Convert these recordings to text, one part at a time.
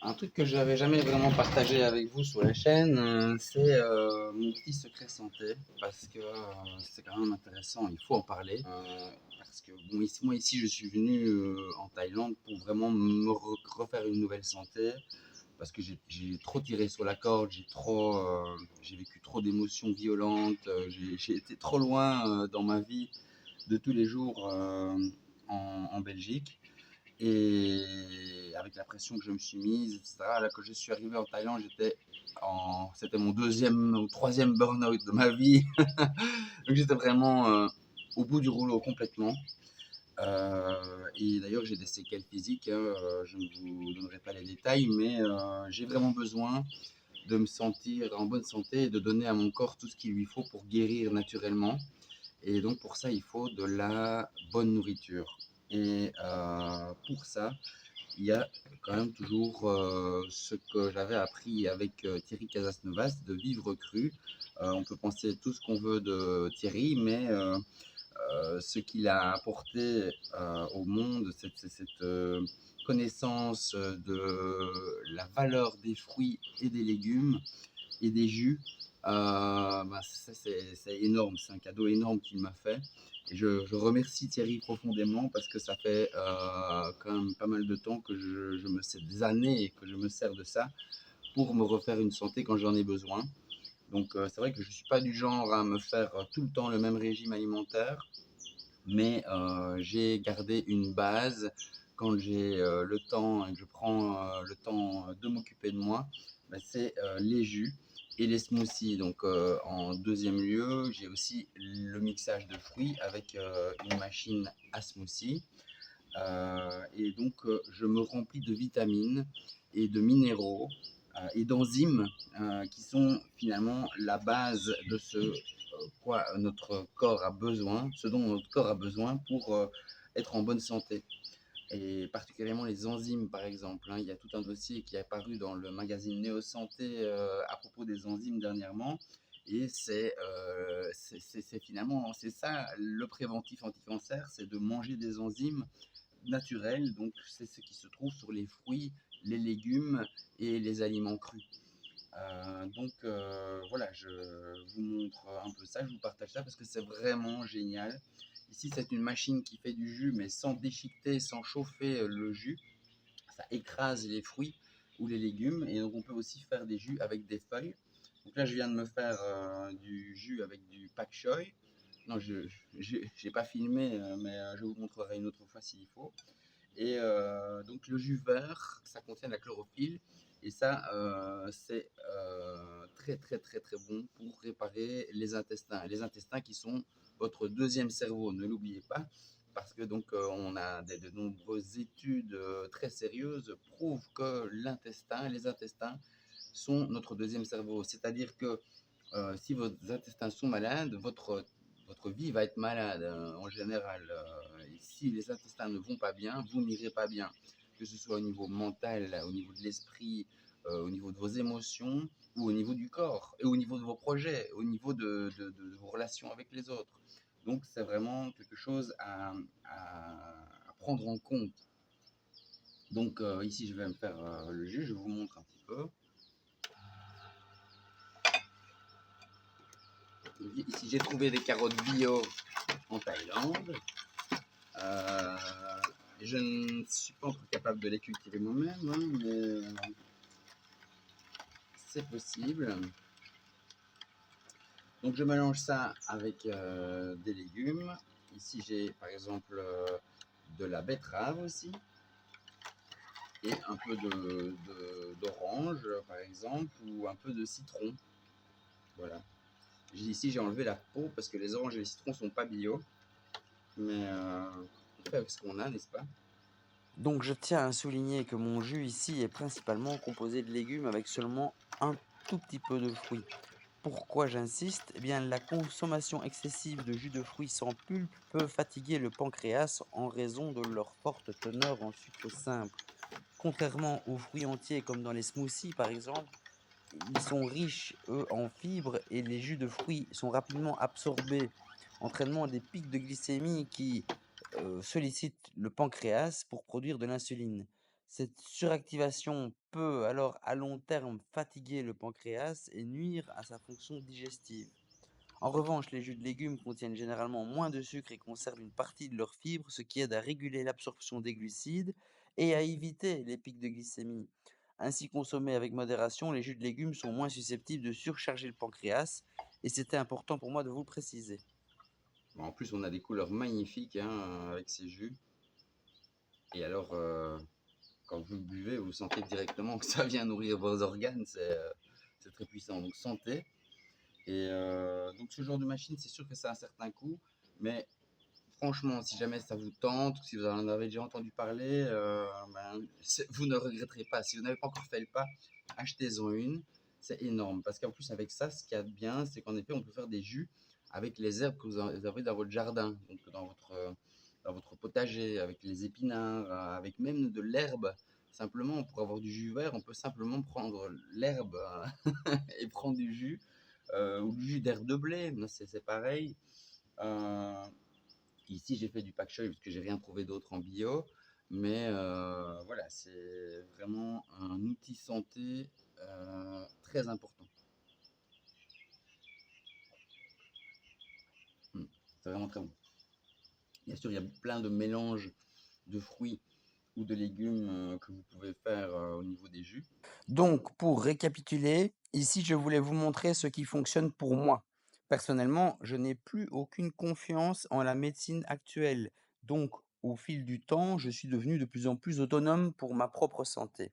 Un truc que j'avais jamais vraiment partagé avec vous sur la chaîne, c'est mon petit secret santé, parce que c'est quand même intéressant, il faut en parler. Parce que bon, moi ici, je suis venu en Thaïlande pour vraiment refaire une nouvelle santé, parce que j'ai trop tiré sur la corde, j'ai vécu trop d'émotions violentes, j'ai été trop loin dans ma vie de tous les jours en Belgique. Et avec la pression que je me suis mise, etc., là, quand je suis arrivé en Thaïlande, c'était mon deuxième ou troisième burn-out de ma vie. Donc j'étais vraiment au bout du rouleau complètement. Et d'ailleurs, j'ai des séquelles physiques, hein, je ne vous donnerai pas les détails, mais j'ai vraiment besoin de me sentir en bonne santé et de donner à mon corps tout ce qu'il lui faut pour guérir naturellement. Et donc pour ça, il faut de la bonne nourriture. Et pour ça, il y a quand même toujours ce que j'avais appris avec Thierry Casasnovas de vivre cru. On peut penser tout ce qu'on veut de Thierry, mais ce qu'il a apporté au monde, cette connaissance de la valeur des fruits et des légumes et des jus, bah, ça c'est énorme, c'est un cadeau énorme qu'il m'a fait. Et je remercie Thierry profondément parce que ça fait quand même pas mal de temps que je me sers, des années que je me sers de ça pour me refaire une santé quand j'en ai besoin. Donc c'est vrai que je ne suis pas du genre à me faire tout le temps le même régime alimentaire, mais j'ai gardé une base quand j'ai le temps et que je prends le temps de m'occuper de moi, bah, c'est les jus et les smoothies. Donc en deuxième lieu, j'ai aussi le mixage de fruits avec une machine à smoothie. Et donc je me remplis de vitamines et de minéraux et d'enzymes qui sont finalement la base de ce quoi notre corps a besoin, ce dont notre corps a besoin pour être en bonne santé. Et particulièrement les enzymes, par exemple, hein. Il y a tout un dossier qui est apparu dans le magazine Néo Santé à propos des enzymes dernièrement. Et c'est finalement, c'est ça le préventif anti-cancer, c'est de manger des enzymes naturelles. Donc c'est ce qui se trouve sur les fruits, les légumes et les aliments crus. Voilà, je vous montre un peu ça, je vous partage ça parce que c'est vraiment génial. Ici, c'est une machine qui fait du jus, mais sans déchiqueter, sans chauffer le jus. Ça écrase les fruits ou les légumes. Et donc, on peut aussi faire des jus avec des feuilles. Donc là, je viens de me faire du jus avec du pak choy. Non, je n'ai pas filmé, mais je vous montrerai une autre fois s'il faut. Et donc le jus vert, ça contient de la chlorophylle. Et ça, c'est très très très très bon pour réparer les intestins. Les intestins qui sont votre deuxième cerveau, ne l'oubliez pas. Parce que donc on a de nombreuses études très sérieuses prouvent que les intestins sont notre deuxième cerveau. C'est-à-dire que si vos intestins sont malades, votre vie va être malade en général. Et si les intestins ne vont pas bien, vous n'irez pas bien. Que ce soit au niveau mental, au niveau de l'esprit, au niveau de vos émotions ou au niveau du corps, et au niveau de vos projets, au niveau de vos relations avec les autres. Donc c'est vraiment quelque chose à prendre en compte. Donc ici je vais me faire le jus, je vous montre un petit peu. Ici j'ai trouvé des carottes bio en Thaïlande. Euh, je ne suis pas encore capable de les cultiver moi-même, hein, mais c'est possible. Donc je mélange ça avec des légumes. Ici j'ai par exemple de la betterave aussi et un peu d'orange par exemple ou un peu de citron. Voilà. Ici j'ai enlevé la peau parce que les oranges et les citrons sont pas bio, mais on fait avec ce qu'on a, n'est-ce pas? Donc je tiens à souligner que mon jus ici est principalement composé de légumes avec seulement un tout petit peu de fruits. Pourquoi j'insiste? Eh bien, la consommation excessive de jus de fruits sans pulpe peut fatiguer le pancréas en raison de leur forte teneur en sucre simple. Contrairement aux fruits entiers comme dans les smoothies par exemple, ils sont riches, eux, en fibres et les jus de fruits sont rapidement absorbés, entraînant des pics de glycémie qui sollicitent le pancréas pour produire de l'insuline. Cette suractivation peut alors à long terme fatiguer le pancréas et nuire à sa fonction digestive. En revanche, les jus de légumes contiennent généralement moins de sucre et conservent une partie de leurs fibres, ce qui aide à réguler l'absorption des glucides et à éviter les pics de glycémie. Ainsi consommés avec modération, les jus de légumes sont moins susceptibles de surcharger le pancréas et c'était important pour moi de vous le préciser. Bon, en plus, on a des couleurs magnifiques hein, avec ces jus. Et alors, quand vous le buvez, vous sentez directement que ça vient nourrir vos organes. C'est très puissant. Donc, santé. Et donc, ce genre de machine, c'est sûr que ça a un certain coût. Mais franchement, si jamais ça vous tente, si vous en avez déjà entendu parler, vous ne regretterez pas. Si vous n'avez pas encore fait le pas, achetez-en une. C'est énorme. Parce qu'en plus, avec ça, ce qu'il y a de bien, c'est qu'en effet, on peut faire des jus avec les herbes que vous avez dans votre jardin, donc dans votre potager, avec les épinards, avec même de l'herbe. Simplement, pour avoir du jus vert, on peut simplement prendre l'herbe et prendre du jus, ou du jus d'herbe de blé. C'est pareil. Euh, Ici, j'ai fait du pak choi parce que j'ai rien trouvé d'autre en bio. Mais voilà, c'est vraiment un outil santé très important. Mm. C'est vraiment très bon. Bien sûr, il y a plein de mélanges de fruits ou de légumes que vous pouvez faire au niveau des jus. Donc, pour récapituler, ici, je voulais vous montrer ce qui fonctionne pour moi. Personnellement, je n'ai plus aucune confiance en la médecine actuelle. Donc, au fil du temps, je suis devenu de plus en plus autonome pour ma propre santé.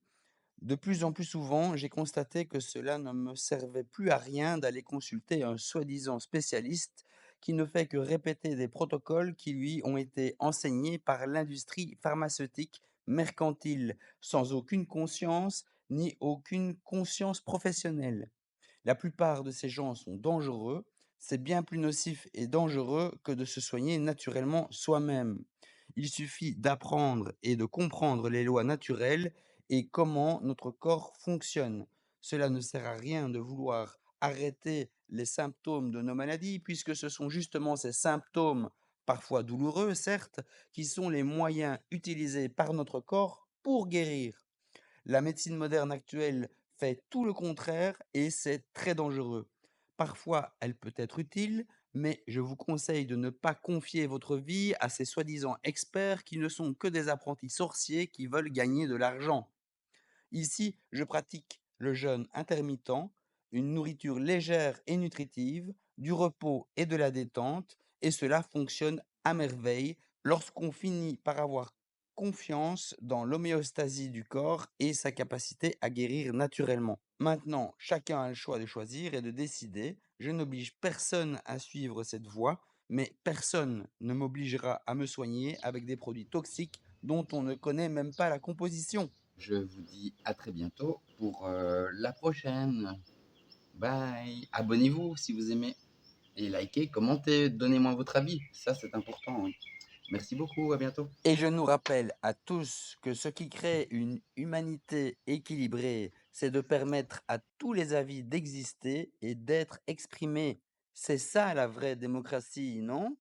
De plus en plus souvent, j'ai constaté que cela ne me servait plus à rien d'aller consulter un soi-disant spécialiste qui ne fait que répéter des protocoles qui lui ont été enseignés par l'industrie pharmaceutique mercantile, sans aucune conscience ni aucune conscience professionnelle. La plupart de ces gens sont dangereux. C'est bien plus nocif et dangereux que de se soigner naturellement soi-même. Il suffit d'apprendre et de comprendre les lois naturelles et comment notre corps fonctionne. Cela ne sert à rien de vouloir arrêter les symptômes de nos maladies, puisque ce sont justement ces symptômes, parfois douloureux certes, qui sont les moyens utilisés par notre corps pour guérir. La médecine moderne actuelle fait tout le contraire et c'est très dangereux. Parfois, elle peut être utile, mais je vous conseille de ne pas confier votre vie à ces soi-disant experts qui ne sont que des apprentis sorciers qui veulent gagner de l'argent. Ici, je pratique le jeûne intermittent, une nourriture légère et nutritive, du repos et de la détente, et cela fonctionne à merveille lorsqu'on finit par avoir confiance dans l'homéostasie du corps et sa capacité à guérir naturellement. Maintenant, chacun a le choix de choisir et de décider. Je n'oblige personne à suivre cette voie, mais personne ne m'obligera à me soigner avec des produits toxiques dont on ne connaît même pas la composition. Je vous dis à très bientôt pour la prochaine. Bye. Abonnez-vous si vous aimez. Et likez, commentez, donnez-moi votre avis. Ça, c'est important. Hein. Merci beaucoup. À bientôt. Et je nous rappelle à tous que ce qui crée une humanité équilibrée, c'est de permettre à tous les avis d'exister et d'être exprimés. C'est ça la vraie démocratie, non?